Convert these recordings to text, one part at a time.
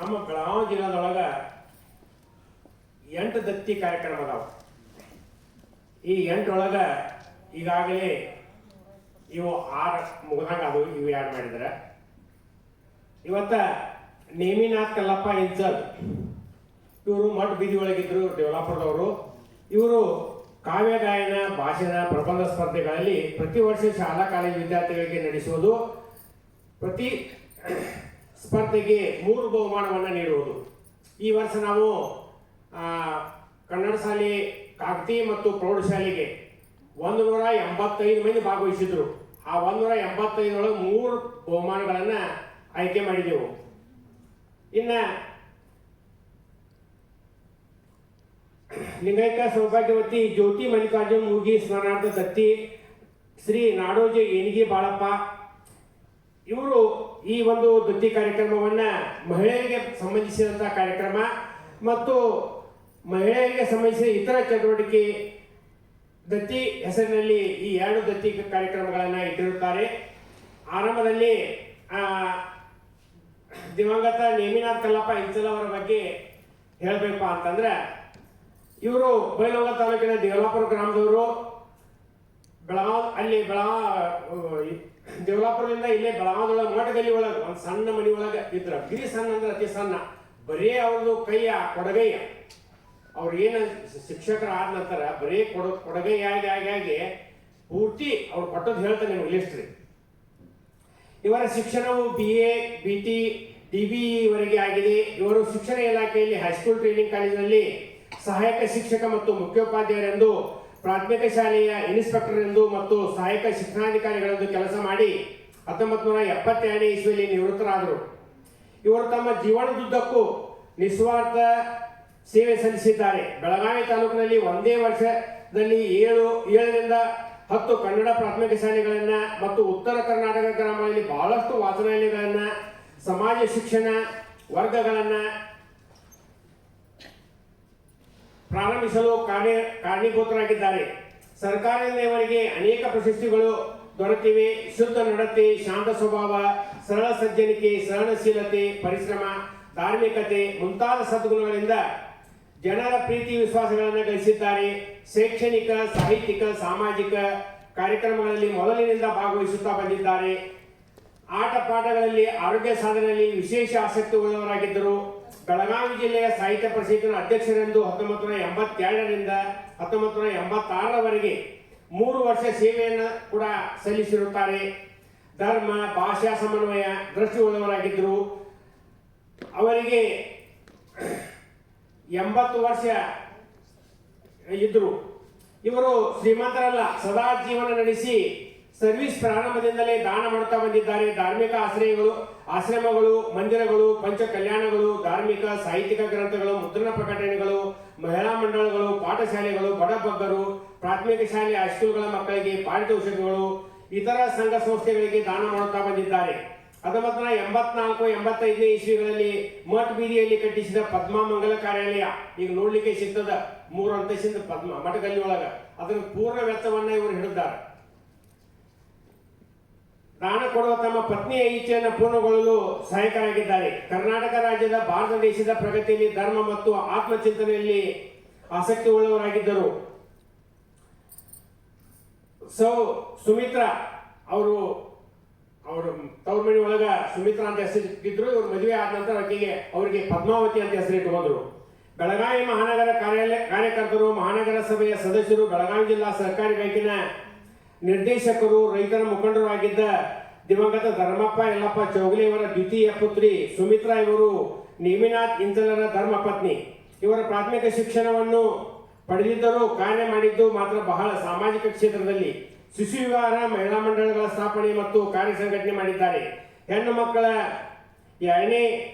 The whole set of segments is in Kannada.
ನಮ್ಮ ಬೆಳಗಾವಿ ಜಿಲ್ಲಾದೊಳಗೆ 8 ದತ್ತಿ ಕಾರ್ಯಕ್ರಮ ಅದಾವ. ಈ 8 ಒಳಗೆ ಈಗಾಗಲೇ ಇವು 6 ಮುಗಿದಂಗ ಅದು, ಇವು 2 ಮಾಡಿದ್ದಾರೆ. ಇವತ್ತ ನೇಮಿನಾಥ್ ಕಲ್ಲಪ್ಪ ಇಂಚಲ್ ಇವರು ಮಠ ಬೀದಿ ಒಳಗಿದ್ರು, ಡೆವಲಪರ್ದವರು. ಇವರು ಕಾವ್ಯ ಗಾಯನ, ಭಾಷಣ, ಪ್ರಬಂಧ ಸ್ಪರ್ಧೆಗಳಲ್ಲಿ ಪ್ರತಿ ವರ್ಷ ಶಾಲಾ ಕಾಲೇಜು ವಿದ್ಯಾರ್ಥಿಗಳಿಗೆ ನಡೆಸುವುದು, ಪ್ರತಿ ಸ್ಪರ್ಧೆಗೆ 3 ಬಹುಮಾನವನ್ನು ನೀಡುವುದು. ಈ ವರ್ಷ ನಾವು ಕನ್ನಡ ಶಾಲೆ, ಕಾಕತಿ ಮತ್ತು ಪ್ರೌಢಶಾಲೆಗೆ 185 ಮಂದಿ ಭಾಗವಹಿಸಿದ್ರು. ಆ 185 ಒಳಗೆ 3 ಬಹುಮಾನಗಳನ್ನು ಆಯ್ಕೆ ಮಾಡಿದೆವು. ಇನ್ನು ಲಿಂಗೈಕ್ಯ ಸೌಭಾಗ್ಯವತಿ ಜ್ಯೋತಿ ಮಲ್ಲಿಕಾರ್ಜುನ್ ಮೂಗಿ ಸ್ಮರಣಾರ್ಥ ದತ್ತಿ ಶ್ರೀ ನಾಡೋಜಿ ಏನಿಗೆ ಬಾಳಪ್ಪ ಇವರು ಈ ಒಂದು ದತ್ತಿ ಕಾರ್ಯಕ್ರಮವನ್ನು ಮಹಿಳೆಯರಿಗೆ ಸಂಬಂಧಿಸಿದಂಥ ಕಾರ್ಯಕ್ರಮ ಮತ್ತು ಮಹಿಳೆಯರಿಗೆ ಸಂಬಂಧಿಸಿದ ಇತರ ಚಟುವಟಿಕೆ ದತ್ತಿ ಹೆಸರಿನಲ್ಲಿ ಈ 2 ದತ್ತಿ ಕಾರ್ಯಕ್ರಮಗಳನ್ನು ಇಟ್ಟಿರುತ್ತಾರೆ. ಆರಂಭದಲ್ಲಿ ದಿವಂಗತ ನೇಮಿನಾಥ್ ಕಲ್ಲಪ್ಪ ಇಂಚಲ್ ಅವರ ಬಗ್ಗೆ ಹೇಳಬೇಕಪ್ಪ ಅಂತಂದ್ರೆ, ಇವರು ಬೈಲಹೊಂಗಲ ತಾಲೂಕಿನ ದೇವಲಾಪುರ ಗ್ರಾಮದವರು. ದೇವಲಾಪುರದಿಂದ ಇಲ್ಲೇ ಬೆಳಗಾವದೊಳಗೆ ಮಠದಲ್ಲಿ ಒಳಗೆ ಒಂದು ಸಣ್ಣ ಮನೆ ಒಳಗೆ ಇದ್ರ. ಗಿರಿ ಸಣ್ಣ ಅಂದ್ರೆ ಅತಿ ಸಣ್ಣ, ಬರೀ ಅವ್ರದ್ದು ಕೈಯ ಕೊಡಗೈಯ. ಅವ್ರು ಏನು ಶಿಕ್ಷಕರ ಆದ ನಂತರ ಬರೀ ಕೊಡಗೈಯಾಗಿ ಪೂರ್ತಿ ಅವ್ರು ಕೊಟ್ಟದ್ದು ಹೇಳ್ತಾರೆ ನಿಮ್ಗೆ ಲಿಸ್ಟ್ ರೀ. ಇವರ ಶಿಕ್ಷಣವು BA, BT, DBE ವರೆಗೆ ಆಗಿದೆ. ಇವರು ಶಿಕ್ಷಣ ಇಲಾಖೆಯಲ್ಲಿ ಹೈಸ್ಕೂಲ್ ಟ್ರೈನಿಂಗ್ ಕಾಲೇಜಿನಲ್ಲಿ ಸಹಾಯಕ ಶಿಕ್ಷಕ ಮತ್ತು ಮುಖ್ಯೋಪಾಧ್ಯಾಯರೆಂದು, ಪ್ರಾಥಮಿಕ ಶಾಲೆಯ ಇನ್ಸ್ಪೆಕ್ಟರ್ ಎಂದು ಮತ್ತು ಸಹಾಯಕ ಶಿಕ್ಷಣಾಧಿಕಾರಿಗಳೆಂದು ಕೆಲಸ ಮಾಡಿ 1972ನೇ ಇಸ್ವಿಯಲ್ಲಿ ನಿವೃತ್ತರಾದರು. ಇವರು ತಮ್ಮ ಜೀವನದುದ್ದಕ್ಕೂ ನಿಸ್ವಾರ್ಥ ಸೇವೆ ಸಲ್ಲಿಸಿದ್ದಾರೆ. ಬೆಳಗಾವಿ ತಾಲೂಕಿನಲ್ಲಿ ಒಂದೇ ವರ್ಷದಲ್ಲಿ 7ರಿಂದ 10 ಕನ್ನಡ ಪ್ರಾಥಮಿಕ ಶಾಲೆಗಳನ್ನ ಮತ್ತು ಉತ್ತರ ಕರ್ನಾಟಕ ಗ್ರಾಮಗಳಲ್ಲಿ ಬಹಳಷ್ಟು ವಾಚನಾಲಯಗಳನ್ನ, ಸಮಾಜ ಶಿಕ್ಷಣ ವರ್ಗಗಳನ್ನ ಪ್ರಾರಂಭಿಸಲು ಕಾರಣೀಭೂತರಾಗಿದ್ದಾರೆ. ಸರ್ಕಾರದಿಂದ ಇವರಿಗೆ ಅನೇಕ ಪ್ರಶಸ್ತಿಗಳು ದೊರೆತಿವೆ. ಶುದ್ಧ ನಡತೆ, ಶಾಂತ ಸ್ವಭಾವ, ಸರಳ ಸಜ್ಜನಿಕೆ, ಸಹನಶೀಲತೆ, ಪರಿಶ್ರಮ, ಧಾರ್ಮಿಕತೆ ಮುಂತಾದ ಸದ್ಗುಣಗಳಿಂದ ಜನರ ಪ್ರೀತಿ ವಿಶ್ವಾಸಗಳನ್ನು ಗಳಿಸಿದ್ದಾರೆ. ಶೈಕ್ಷಣಿಕ, ಸಾಹಿತ್ಯಿಕ, ಸಾಮಾಜಿಕ ಕಾರ್ಯಕ್ರಮಗಳಲ್ಲಿ ಮೊದಲಿನಿಂದ ಭಾಗವಹಿಸುತ್ತಾ ಬಂದಿದ್ದಾರೆ. ಆಟ ಪಾಠಗಳಲ್ಲಿ, ಆರೋಗ್ಯ ಸಾಧನೆಯಲ್ಲಿ ವಿಶೇಷ ಆಸಕ್ತಿ ಉಳ್ಳವರಾಗಿದ್ದರು. ಬೆಳಗಾವಿ ಜಿಲ್ಲೆಯ ಸಾಹಿತ್ಯ ಪರಿಷತ್ತಿನ ಅಧ್ಯಕ್ಷರೆಂದು 1982ರಿಂದ 1986ರವರೆಗೆ 3 ವರ್ಷ ಸೇವೆಯನ್ನು ಕೂಡ ಸಲ್ಲಿಸಿರುತ್ತಾರೆ. ಧರ್ಮ, ಭಾಷಾ ಸಮನ್ವಯ ದೃಷ್ಟಿ ಉಳ್ಳವರಾಗಿದ್ದರು. ಅವರಿಗೆ 80 ವರ್ಷ ಇದ್ದರು. ಇವರು ಶ್ರೀಮಂತರಲ್ಲ, ಸದಾ ಜೀವನ ನಡೆಸಿ ಸರ್ವಿಸ್ ಪ್ರಾರಂಭದಿಂದಲೇ ದಾನ ಮಾಡುತ್ತಾ ಬಂದಿದ್ದಾರೆ. ಧಾರ್ಮಿಕ ಆಶ್ರಮಗಳು, ಮಂದಿರಗಳು, ಪಂಚ ಕಲ್ಯಾಣಗಳು, ಧಾರ್ಮಿಕ ಸಾಹಿತ್ಯಿಕ ಗ್ರಂಥಗಳು, ಮುದ್ರಣ ಪ್ರಕಟಣೆಗಳು, ಮಹಿಳಾ ಮಂಡಳಗಳು, ಪಾಠಶಾಲೆಗಳು, ಬಡಬಗ್ಗರು, ಪ್ರಾಥಮಿಕ ಶಾಲೆ, ಹೈಸ್ಕೂಲ್ಗಳ ಮಕ್ಕಳಿಗೆ ಪಾರಿತೋಷಕಗಳು, ಇತರ ಸಂಘ ಸಂಸ್ಥೆಗಳಿಗೆ ದಾನ ಮಾಡುತ್ತಾ ಬಂದಿದ್ದಾರೆ. 1984-85ನೇ ಇಸ್ವಿಗಳಲ್ಲಿ ಮಠ ಬೀದಿಯಲ್ಲಿ ಕಟ್ಟಿಸಿದ ಪದ್ಮ ಮಂಗಲ ಕಾರ್ಯಾಲಯ ಈಗ ನೋಡ್ಲಿಕ್ಕೆ ಸಿಗ್ತದ. 3 ಅಂತಸ್ತಿಂದ ಪದ್ಮ ಮಠಗಲ್ಲಿ ಒಳಗ ಅದರ ಪೂರ್ಣ ವೆಚ್ಚವನ್ನ ಇವರು ಹಿಡಿದ್ದಾರೆ. ದಾನ ಕೊಡುವ ತಮ್ಮ ಪತ್ನಿಯ ಇಚ್ಛೆಯನ್ನು ಪೂರ್ಣಗೊಳ್ಳಲು ಸಹಾಯಕರಾಗಿದ್ದಾರೆ. ಕರ್ನಾಟಕ ರಾಜ್ಯದ ಭಾರತ ದೇಶದ ಪ್ರಗತಿಯಲ್ಲಿ ಧರ್ಮ ಮತ್ತು ಆತ್ಮಚಿಂತನೆಯಲ್ಲಿ ಆಸಕ್ತಿ ಉಳ್ಳವರಾಗಿದ್ದರು. ಸುಮಿತ್ರಾ ಅವರು ತವ್ರ ಮನೆ ಒಳಗ ಸುಮಿತ್ರಾ ಅಂತ ಹೆಸರಿಟ್ಟಿದ್ರು. ಇವರು ಮದುವೆ ಆದ ನಂತರ ಅವರಿಗೆ ಪದ್ಮಾವತಿ ಅಂತ ಹೆಸರಿಟ್ಟುಕೊಂಡ್ರು. ಬೆಳಗಾವಿ ಮಹಾನಗರ ಕಾರ್ಯಕರ್ತರು, ಮಹಾನಗರ ಸಭೆಯ ಸದಸ್ಯರು, ಬೆಳಗಾವಿ ಜಿಲ್ಲಾ ಸಹಕಾರಿ ಬ್ಯಾಂಕಿನ ನಿರ್ದೇಶಕರು, ರೈತರ ಮುಖಂಡರು ಆಗಿದ್ದ ದಿವಂಗತ ಧರ್ಮಪ್ಪ ಯಲ್ಲಪ್ಪ ಚೌಗಲೆ ಇವರ ದ್ವಿತೀಯ ಪುತ್ರಿ ಸುಮಿತ್ರಾ ಇವರು ನೇಮಿನಾಥ್ ಇಂಚಲರ ಧರ್ಮಪತ್ನಿ. ಇವರ ಪ್ರಾಥಮಿಕ ಶಿಕ್ಷಣವನ್ನು ಪಡೆದಿದ್ದರೂ ಕಾರ್ಯ ಮಾಡಿದ್ದು ಮಾತ್ರ ಬಹಳ ಸಾಮಾಜಿಕ ಕ್ಷೇತ್ರದಲ್ಲಿ. ಶಿಶು ವಿವಾಹ, ಮಹಿಳಾ ಮಂಡಳಗಳ ಸ್ಥಾಪನೆ ಮತ್ತು ಕಾರ್ಯ ಸಂಘಟನೆ ಮಾಡಿದ್ದಾರೆ. ಹೆಣ್ಣು ಮಕ್ಕಳ 2ನೇ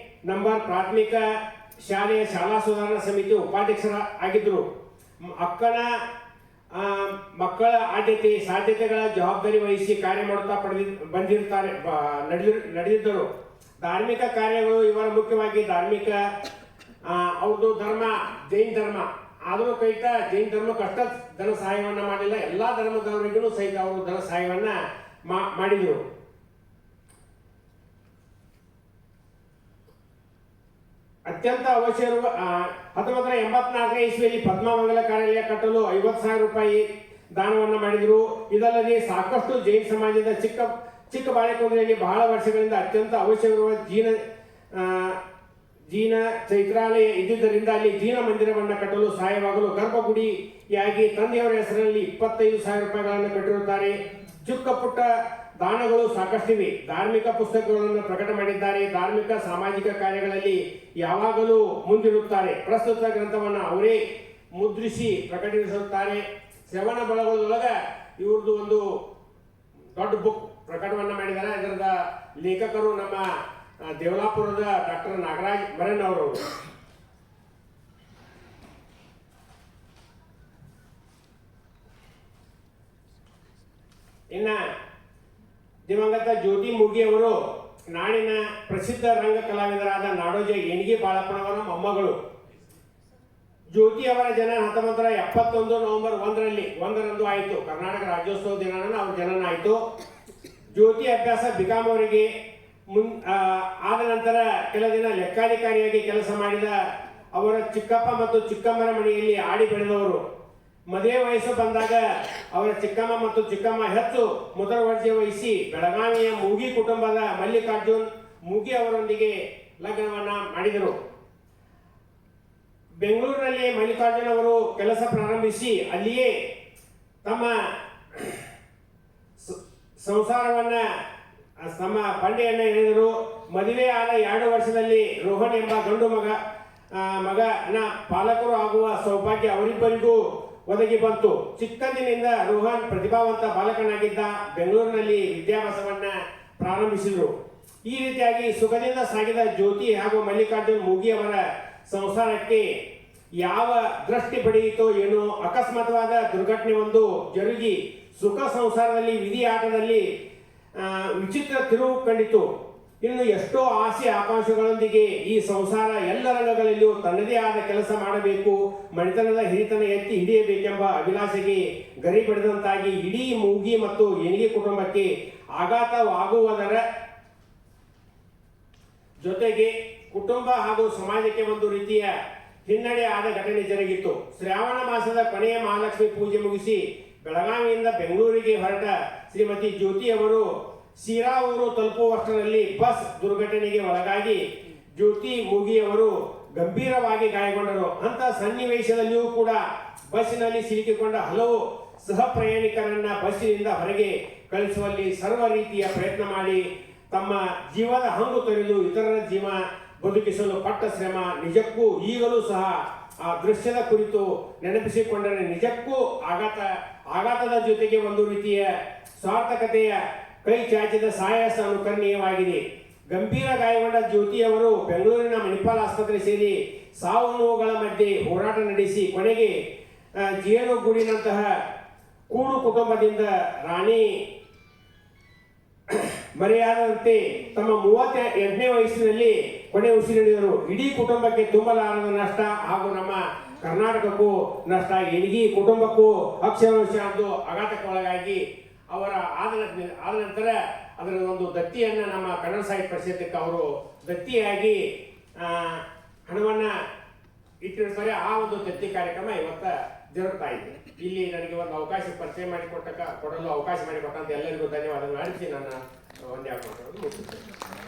ನಂಬರ್ ಪ್ರಾಥಮಿಕ ಶಾಲೆಯ ಶಾಲಾ ಸುಧಾರಣಾ ಸಮಿತಿ ಉಪಾಧ್ಯಕ್ಷರ ಆಗಿದ್ದರು. ಮಕ್ಕಳ ಆದ್ಯತೆ ಸಾಧ್ಯತೆಗಳ ಜವಾಬ್ದಾರಿ ವಹಿಸಿ ಕಾರ್ಯ ಮಾಡುತ್ತಾ ನಡೆದಿದ್ದರು. ಧಾರ್ಮಿಕ ಕಾರ್ಯಗಳು ಇವರ ಮುಖ್ಯವಾಗಿ ಧಾರ್ಮಿಕ ಅವ್ರದ್ದು ಧರ್ಮ ಜೈನ್ ಧರ್ಮ ಆದರೂ ಸಹಿತ ಜೈನ್ ಧರ್ಮಕ್ಕೆ ಅಷ್ಟ ಧನ ಸಹಾಯವನ್ನ ಮಾಡಿಲ್ಲ. ಎಲ್ಲಾ ಧರ್ಮದವರಿಗೂ ಸಹಿತ ಅವರು ಧನ ಸಹಾಯವನ್ನ ಮಾಡಿದರು. ಅತ್ಯಂತ ಅವಶ್ಯ ಇರುವ 1984 ಇಸ್ವಿಯಲ್ಲಿ ಪದ್ಮಮಂಗಲ ಕಾರ್ಯಾಲಯ ಕಟ್ಟಲು 50,000 ರೂಪಾಯಿ ದಾನವನ್ನು ಮಾಡಿದರು. ಇದಲ್ಲದೆ ಸಾಕಷ್ಟು ಜೈನ ಸಮಾಜದ ಚಿಕ್ಕ ಬಾಳೆಕೊಂಡರಲ್ಲಿ ಬಹಳ ವರ್ಷಗಳಿಂದ ಅತ್ಯಂತ ಅವಶ್ಯವಿರುವ ಜೀನ ಚೈತ್ರಾಲಯ ಇದ್ದುದರಿಂದ ಅಲ್ಲಿ ಜೀನ ಮಂದಿರವನ್ನು ಕಟ್ಟಲು ಸಹಾಯವಾಗಲು ಗರ್ಭಗುಡಿಯಾಗಿ ತಂದೆಯವರ ಹೆಸರಿನಲ್ಲಿ 25,000 ರೂಪಾಯಿಗಳನ್ನು ಕಟ್ಟಿರುತ್ತಾರೆ. ಚಿಕ್ಕ ಪುಟ್ಟ ದಾನಗಳು ಸಾಕಷ್ಟಿವೆ. ಧಾರ್ಮಿಕ ಪುಸ್ತಕಗಳನ್ನು ಪ್ರಕಟ ಮಾಡಿದ್ದಾರೆ. ಧಾರ್ಮಿಕ ಸಾಮಾಜಿಕ ಕಾರ್ಯಗಳಲ್ಲಿ ಯಾವಾಗಲೂ ಮುಂದಿರುತ್ತಾರೆ. ಪ್ರಸ್ತುತ ಗ್ರಂಥವನ್ನು ಅವರೇ ಮುದ್ರಿಸಿ ಪ್ರಕಟಿಸುತ್ತಾರೆ. ಶ್ರವಣ ಬೆಳಗೊಳದೊಳಗ ಇವ್ರದ್ದು ಒಂದು ದೊಡ್ಡ ಬುಕ್ ಪ್ರಕಟವನ್ನು ಮಾಡಿದ್ದಾರೆ. ಅದರದ ಲೇಖಕರು ನಮ್ಮ ದೇವಲಾಪುರದ ಡಾಕ್ಟರ್ ನಾಗರಾಜ್ ಮರನ್ ಅವರು. ಇನ್ನ ದಿವಂಗತ ಜ್ಯೋತಿ ಮುಗಿ ಅವರು ನಾಡಿನ ಪ್ರಸಿದ್ಧ ರಂಗ ಕಲಾವಿದರಾದ ನಾಡೋಜ ಎಣಿಗೆ ಬಾಳಪ್ಪನವರ ಮೊಮ್ಮಗಳು. ಜ್ಯೋತಿ ಅವರ ಜನನ 1971 ನವೆಂಬರ್ 1ರಂದು ಆಯಿತು. ಕರ್ನಾಟಕ ರಾಜ್ಯೋತ್ಸವ ದಿನಾನ ಅವ್ರ ಜನನ ಆಯಿತು. ಜ್ಯೋತಿ ಅಭ್ಯಾಸ ಬಿಕಾಂ ಅವರಿಗೆ ಆದ ನಂತರ ಕೆಲ ದಿನ ಲೆಕ್ಕಾಧಿಕಾರಿಯಾಗಿ ಕೆಲಸ ಮಾಡಿದ ಅವರ ಚಿಕ್ಕಪ್ಪ ಮತ್ತು ಚಿಕ್ಕಮ್ಮರ ಮನೆಯಲ್ಲಿ ಆಡಿ ಬೆಳೆದವರು. ಮದುವೆ ವಯಸ್ಸು ಬಂದಾಗ ಅವರ ಚಿಕ್ಕಮ್ಮ ಮತ್ತು ಚಿಕ್ಕಮ್ಮ ಹೆಚ್ಚು ಮುತುವರ್ಜಿ ವಹಿಸಿ ಬೆಳಗಾವಿಯ ಮೂಗಿ ಕುಟುಂಬದ ಮಲ್ಲಿಕಾರ್ಜುನ್ ಮೂಗಿ ಅವರೊಂದಿಗೆ ಲಗ್ನವನ್ನ ಮಾಡಿದರು. ಬೆಂಗಳೂರಿನಲ್ಲಿ ಮಲ್ಲಿಕಾರ್ಜುನ್ ಅವರು ಕೆಲಸ ಪ್ರಾರಂಭಿಸಿ ಅಲ್ಲಿಯೇ ತಮ್ಮ ಸಂಸಾರವನ್ನ ತಮ್ಮ ಬಂಡೆಯನ್ನು ಎಳೆದರು. ಮದುವೆ ಆದ 2 ವರ್ಷದಲ್ಲಿ ರೋಹನ್ ಎಂಬ ಗಂಡು ಮಗನ ಪಾಲಕರು ಆಗುವ ಸೌಭಾಗ್ಯ ಅವರಿಬ್ಬರಿಗೂ ಒದಗಿ ಬಂತು. ಚಿಕ್ಕಂದಿನಿಂದ ರೋಹನ್ ಪ್ರತಿಭಾವಂತ ಬಾಲಕನಾಗಿದ್ದ. ಬೆಂಗಳೂರಿನಲ್ಲಿ ವಿದ್ಯಾಭ್ಯಾಸವನ್ನ ಪ್ರಾರಂಭಿಸಿದರು. ಈ ರೀತಿಯಾಗಿ ಸುಖದಿಂದ ಸಾಗಿದ ಜ್ಯೋತಿ ಹಾಗೂ ಮಲ್ಲಿಕಾರ್ಜುನ್ ಮೂಗಿ ಅವರ ಸಂಸಾರಕ್ಕೆ ಯಾವ ದೃಷ್ಟಿ ಪಡೆಯಿತೋ ಏನೋ ಅಕಸ್ಮಾತ್ವಾದ ದುರ್ಘಟನೆ ಒಂದು ಜರುಗಿ ಸುಖ ಸಂಸಾರದಲ್ಲಿ ವಿಧಿ ಆಟದಲ್ಲಿ ವಿಚಿತ್ರ ತಿರುವು ಕಂಡಿತು. ಇನ್ನು ಎಷ್ಟೋ ಆಸೆ ಆಕಾಂಕ್ಷೆಗಳೊಂದಿಗೆ ಈ ಸಂಸಾರ ಎಲ್ಲ ರಂಗಗಳಲ್ಲಿಯೂ ತನ್ನದೇ ಆದ ಕೆಲಸ ಮಾಡಬೇಕು, ಮಣಿತನದ ಹಿರಿತನ ಎತ್ತಿ ಹಿಡಿಯಬೇಕೆಂಬ ಅಭಿಲಾಷೆಗೆ ಗರಿ ಬಡಿದಂತಾಗಿ ಇಡೀ ಮೂಗಿ ಮತ್ತು ಎಣಿಗೆ ಕುಟುಂಬಕ್ಕೆ ಆಘಾತವಾಗುವುದರ ಜೊತೆಗೆ ಕುಟುಂಬ ಹಾಗೂ ಸಮಾಜಕ್ಕೆ ಒಂದು ರೀತಿಯ ಹಿನ್ನಡೆ ಆದ ಘಟನೆ ಜರುಗಿತು. ಶ್ರಾವಣ ಮಾಸದ ಕೊನೆಯ ಮಹಾಲಕ್ಷ್ಮಿ ಪೂಜೆ ಮುಗಿಸಿ ಬೆಳಗಾವಿಯಿಂದ ಬೆಂಗಳೂರಿಗೆ ಹೊರಟ ಶ್ರೀಮತಿ ಜ್ಯೋತಿ ಅವರು ಸಿರಾ ಊರು ತಲುಪುವಷ್ಟರಲ್ಲಿ ಬಸ್ ದುರ್ಘಟನೆಗೆ ಒಳಗಾಗಿ ಜ್ಯೋತಿ ಮೂಗಿ ಅವರು ಗಂಭೀರವಾಗಿ ಗಾಯಗೊಂಡರು. ಅಂತ ಸನ್ನಿವೇಶದಲ್ಲಿಯೂ ಕೂಡ ಬಸ್ಸಿನಲ್ಲಿ ಸಿಲುಕಿಕೊಂಡ ಹಲವು ಸಹ ಪ್ರಯಾಣಿಕರನ್ನ ಬಸ್ಸಿನಿಂದ ಹೊರಗೆ ಕಳಿಸುವಲ್ಲಿ ಸರ್ವ ರೀತಿಯ ಪ್ರಯತ್ನ ಮಾಡಿ ತಮ್ಮ ಜೀವದ ಹಂಗು ತೊರೆದು ಇತರರ ಜೀವ ಬದುಕಿಸಲು ಪಟ್ಟ ಶ್ರಮ ನಿಜಕ್ಕೂ ಈಗಲೂ ಸಹ ಆ ದೃಶ್ಯದ ಕುರಿತು ನೆನಪಿಸಿಕೊಂಡರೆ ನಿಜಕ್ಕೂ ಆಘಾತದ ಜೊತೆಗೆ ಒಂದು ರೀತಿಯ ಸಾರ್ಥಕತೆಯ ಕೈ ಚಾಚಿದ ಸಾಹಸ ಅನುಕರಣೀಯವಾಗಿದೆ. ಗಂಭೀರ ಗಾಯಗೊಂಡ ಜ್ಯೋತಿ ಅವರು ಬೆಂಗಳೂರಿನ ಮಣಿಪಾಲ್ ಆಸ್ಪತ್ರೆ ಸೇರಿ ಸಾವು ನೋವುಗಳ ಮಧ್ಯೆ ಹೋರಾಟ ನಡೆಸಿ ಕೊನೆಗೆ ಜೇನುಗೂಡಿನಂತಹ ಕೂಡು ಕುಟುಂಬದಿಂದ ರಾಣಿ ಮರೆಯಾದಂತೆ ತಮ್ಮ 38ನೇ ವಯಸ್ಸಿನಲ್ಲಿ ಕೊನೆ ಉಸಿರೆಳೆದರು. ಇಡೀ ಕುಟುಂಬಕ್ಕೆ ತುಂಬಲಾರದ ನಷ್ಟ ಹಾಗೂ ನಮ್ಮ ಕರ್ನಾಟಕಕ್ಕೂ ನಷ್ಟ. ಎಣಿಗಿ ಕುಟುಂಬಕ್ಕೂ ಅಕ್ಷರವಶಾದ್ದು ಆಘಾತಕ್ಕೊಳಗಾಗಿ ಅವರ ಆದ ನಂತರ ಅದರ ಒಂದು ದತ್ತಿಯನ್ನು ನಮ್ಮ ಕನ್ನಡ ಸಾಹಿತ್ಯ ಪರಿಷತ್ತಕ್ಕೆ ಅವರು ದತ್ತಿಯಾಗಿ ಹಣವನ್ನ ಇಟ್ಟಿರ್ತಾರೆ. ಆ ಒಂದು ದತ್ತಿ ಕಾರ್ಯಕ್ರಮ ಇವತ್ತ ಜರುಗ್ತಾ ಇದೆ. ಇಲ್ಲಿ ನನಗೆ ಒಂದು ಅವಕಾಶ ಪರಿಚಯ ಕೊಡಲು ಅವಕಾಶ ಮಾಡಿಕೊಟ್ಟಂತ ಎಲ್ಲರಿಗೂ ಧನ್ಯವಾದಗಳು ಅರ್ಪಿಸಿ ನನ್ನ ಒಂದೇ ಮುಗಿಸುತ್ತೇನೆ.